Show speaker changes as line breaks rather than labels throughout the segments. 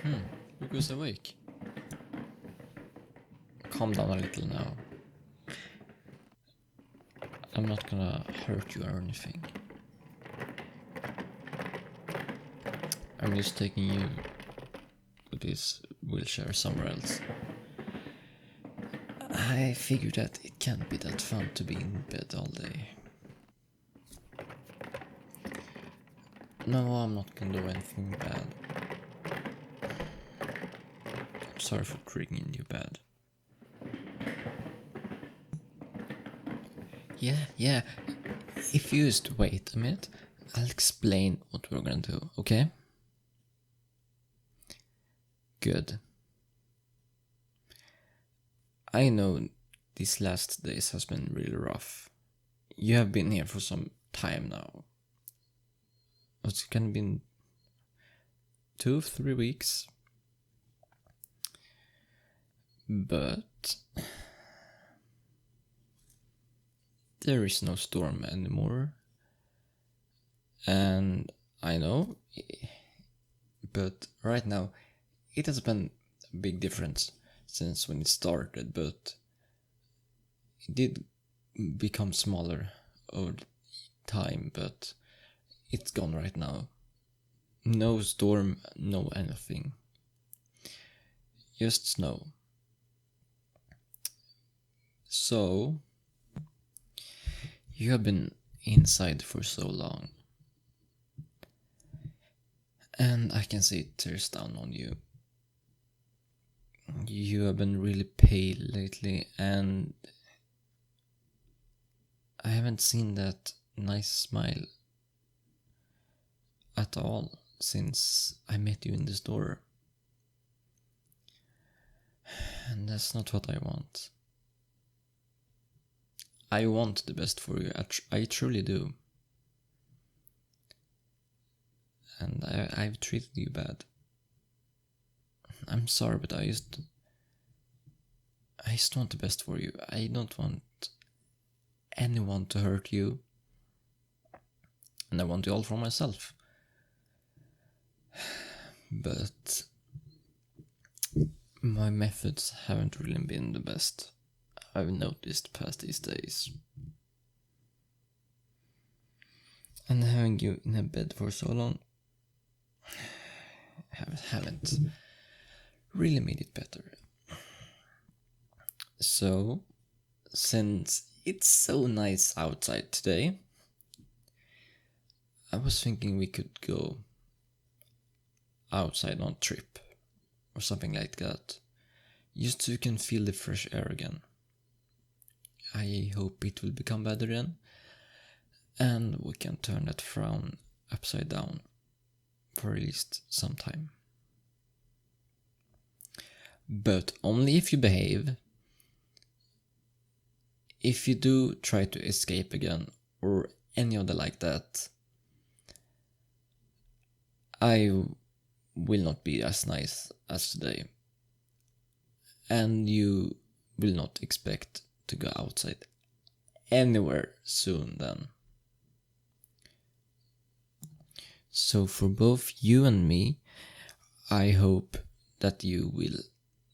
Who goes awake? Calm down a little now. I'm not gonna hurt you or anything. I'm just taking you with this wheelchair somewhere else. I figured that it can't be that fun to be in bed all day. No, I'm not gonna do anything bad. I'm sorry for creaking in your bed. Yeah. If you just wait a minute, I'll explain what we're gonna do, okay? Good. I know these last days has been really rough. You have been here for some time now. It's gonna be 2-3 weeks. But there is no storm anymore. And I know, but right now it has been a big difference since when it started, but it did become smaller over time, but it's gone right now. No storm, no anything. Just snow. So, you have been inside for so long. And I can see it tears down on you. You have been really pale lately, and I haven't seen that nice smile at all since I met you in the store. And that's not what I want. I want the best for you, I truly do. And I've treated you bad. I'm sorry, but I just want the best for you. I don't want anyone to hurt you. And I want you all for myself. But my methods haven't really been the best. I've noticed past these days. And having you in a bed for so long haven't really made it better. So, since it's so nice outside today, I was thinking we could go outside on a trip or something like that, just so you can feel the fresh air again. I hope it will become better then, and we can turn that frown upside down for at least some time. But only if you behave. If you do try to escape again, or any other like that, I will not be as nice as today. And you will not expect to go outside anywhere soon then. So for both you and me, I hope that you will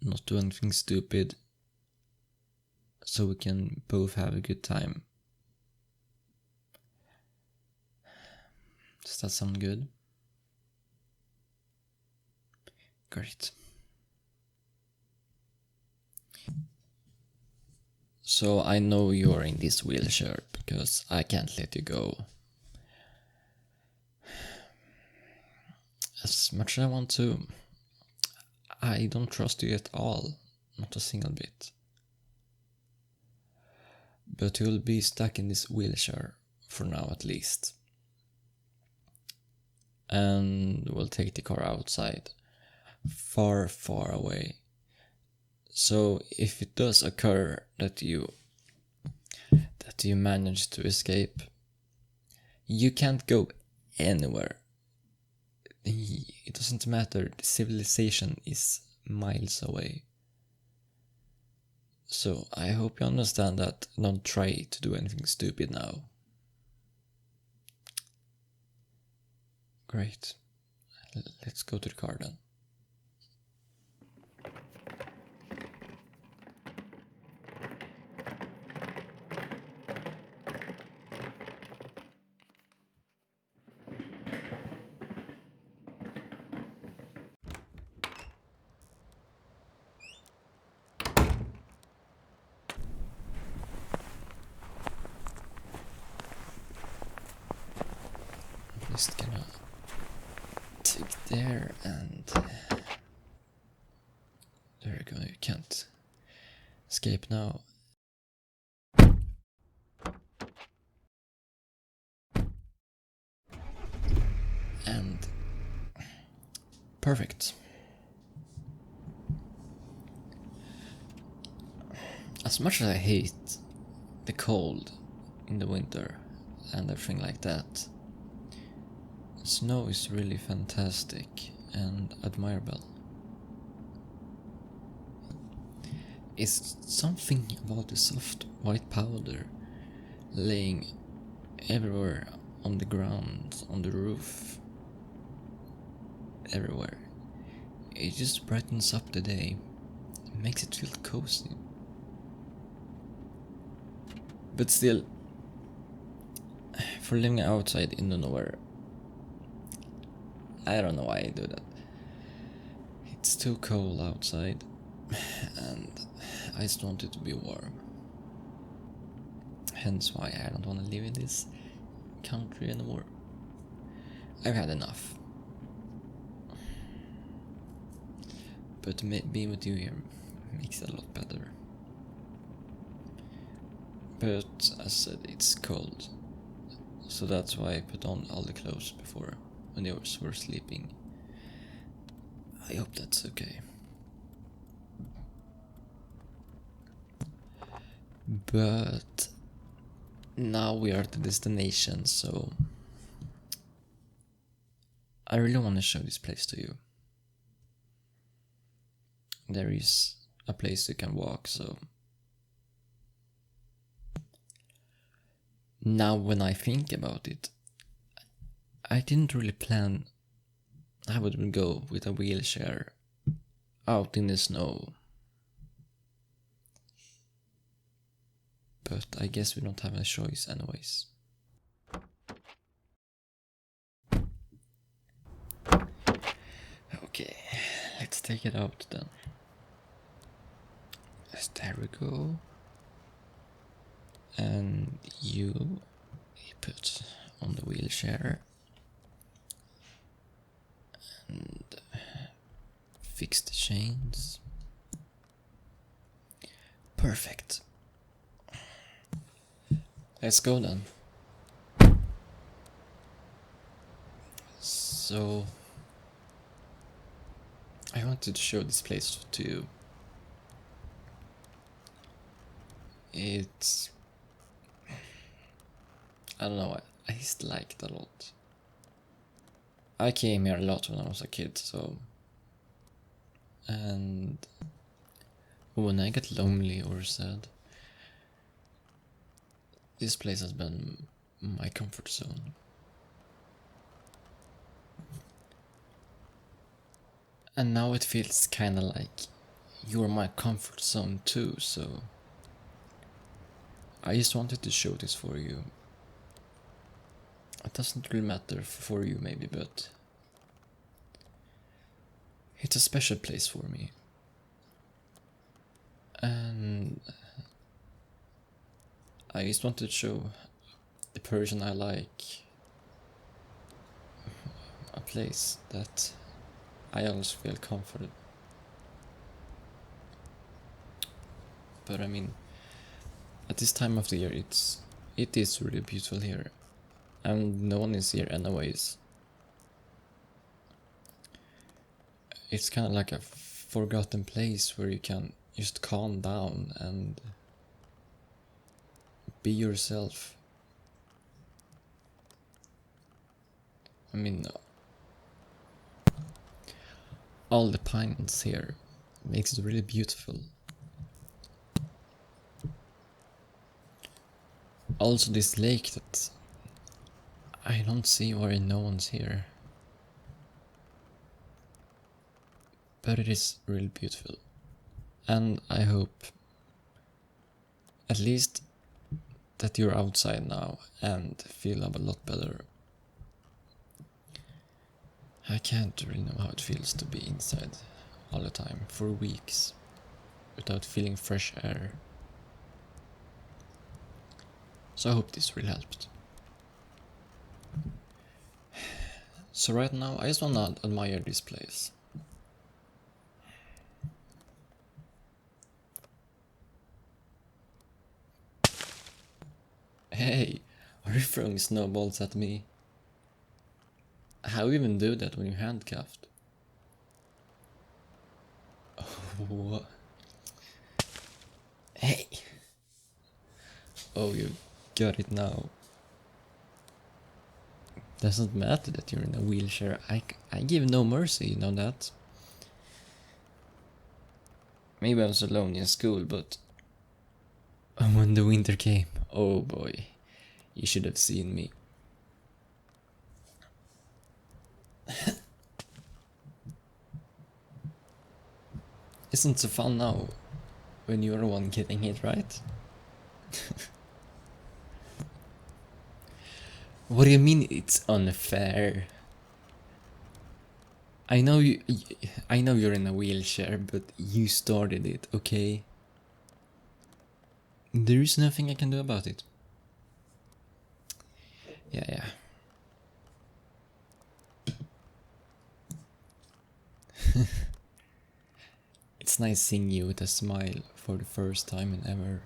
not do anything stupid, so we can both have a good time. Does that sound good? Great. So I know you're in this wheelchair because I can't let you go. As much as I want to, I don't trust you at all, not a single bit. But you'll be stuck in this wheelchair, for now at least. And we'll take the car outside, far, far away. So if it does occur that you manage to escape, you can't go anywhere. It doesn't matter, the civilization is miles away. So I hope you understand that. Don't try to do anything stupid now. Great. Let's go to the car then. just gonna take there and there you go, you can't escape now. And perfect. As much as I hate the cold in the winter and everything like that, snow is really fantastic and admirable. It's something about the soft white powder laying everywhere on the ground, on the roof, everywhere. It just brightens up the day, makes it feel cozy. But still, for living outside in the nowhere, I don't know why I do that. It's too cold outside, and I just want it to be warm. Hence why I don't want to live in this country anymore. I've had enough. But being with you here makes it a lot better. But as I said, it's cold. So that's why I put on all the clothes before when they were sleeping. I hope that's okay. But now we are at the destination, so I really want to show this place to you. There is a place you can walk, so now when I think about it, I didn't really plan I would go with a wheelchair out in the snow. But I guess we don't have a choice anyways. Okay, let's take it out then. Yes, there we go. And you put on the wheelchair and fix the chains. Perfect. Let's go then. So I wanted to show this place to you. It's, I don't know, I just like it a lot. I came here a lot when I was a kid, so, and when I get lonely or sad, this place has been my comfort zone. And now it feels kinda like you're my comfort zone too, so I just wanted to show this for you. It doesn't really matter for you maybe, but it's a special place for me. And I just wanted to show the person I like a place that I always feel comforted. But I mean, at this time of the year it is really beautiful here. And no one is here anyways. It's kind of like a forgotten place where you can just calm down and be yourself. I mean, all the pines here makes it really beautiful. Also this lake that I don't see why no one's here. But it is really beautiful. And I hope at least that you're outside now and feel a lot better. I can't really know how it feels to be inside all the time for weeks without feeling fresh air. So I hope this really helped. So right now I just wanna admire this place. Hey, are you throwing snowballs at me? How you even do that when you're handcuffed? Oh, hey! Oh, you got it now. Doesn't matter that you're in a wheelchair. I give no mercy, you know that? Maybe I was alone in school, but when the winter came, oh boy, you should have seen me. Isn't it so fun now when you're the one getting hit, right? What do you mean it's unfair? I know you're in a wheelchair, but you started it, okay? There is nothing I can do about it. Yeah. It's nice seeing you with a smile for the first time in ever.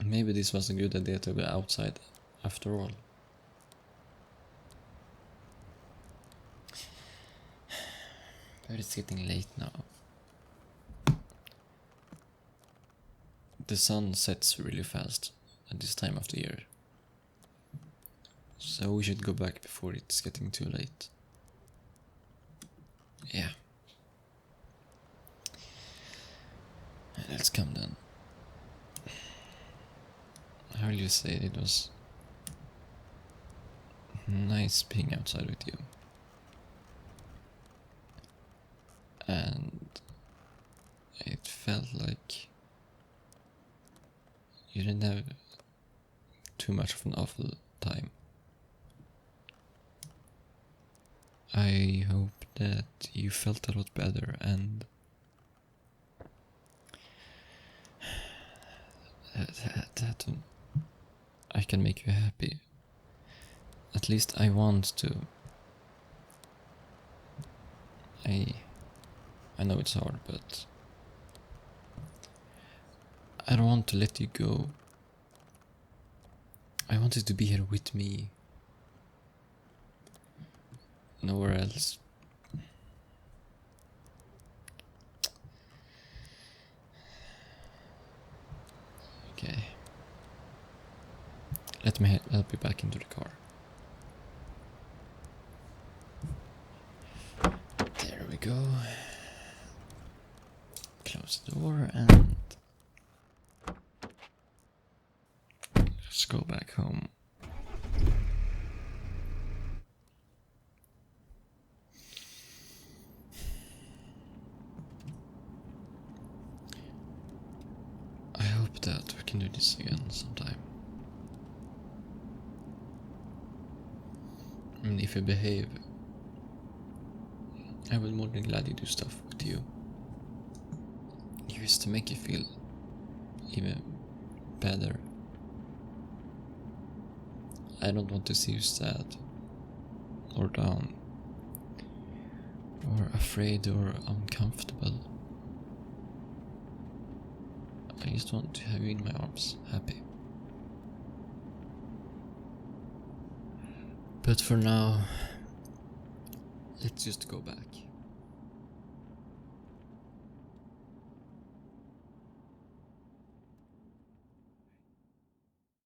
Maybe this was a good idea to go outside after all. But it's getting late now. The sun sets really fast at this time of the year. So we should go back before it's getting too late. Yeah. Let's come then. How will you say it was nice being outside with you. And it felt like you didn't have too much of an awful time. I hope that you felt a lot better and that I can make you happy. At least I want to. I know it's hard, but I don't want to let you go. I want you to be here with me. Nowhere else. Okay. Let me help you back into the car. There we go. Close the door and let's go back home. I hope that we can do this again sometime. And if you behave, I will more than gladly do stuff with you. Just to make you feel even better. I don't want to see you sad or down or afraid or uncomfortable. I just want to have you in my arms, happy. But for now, let's just go back.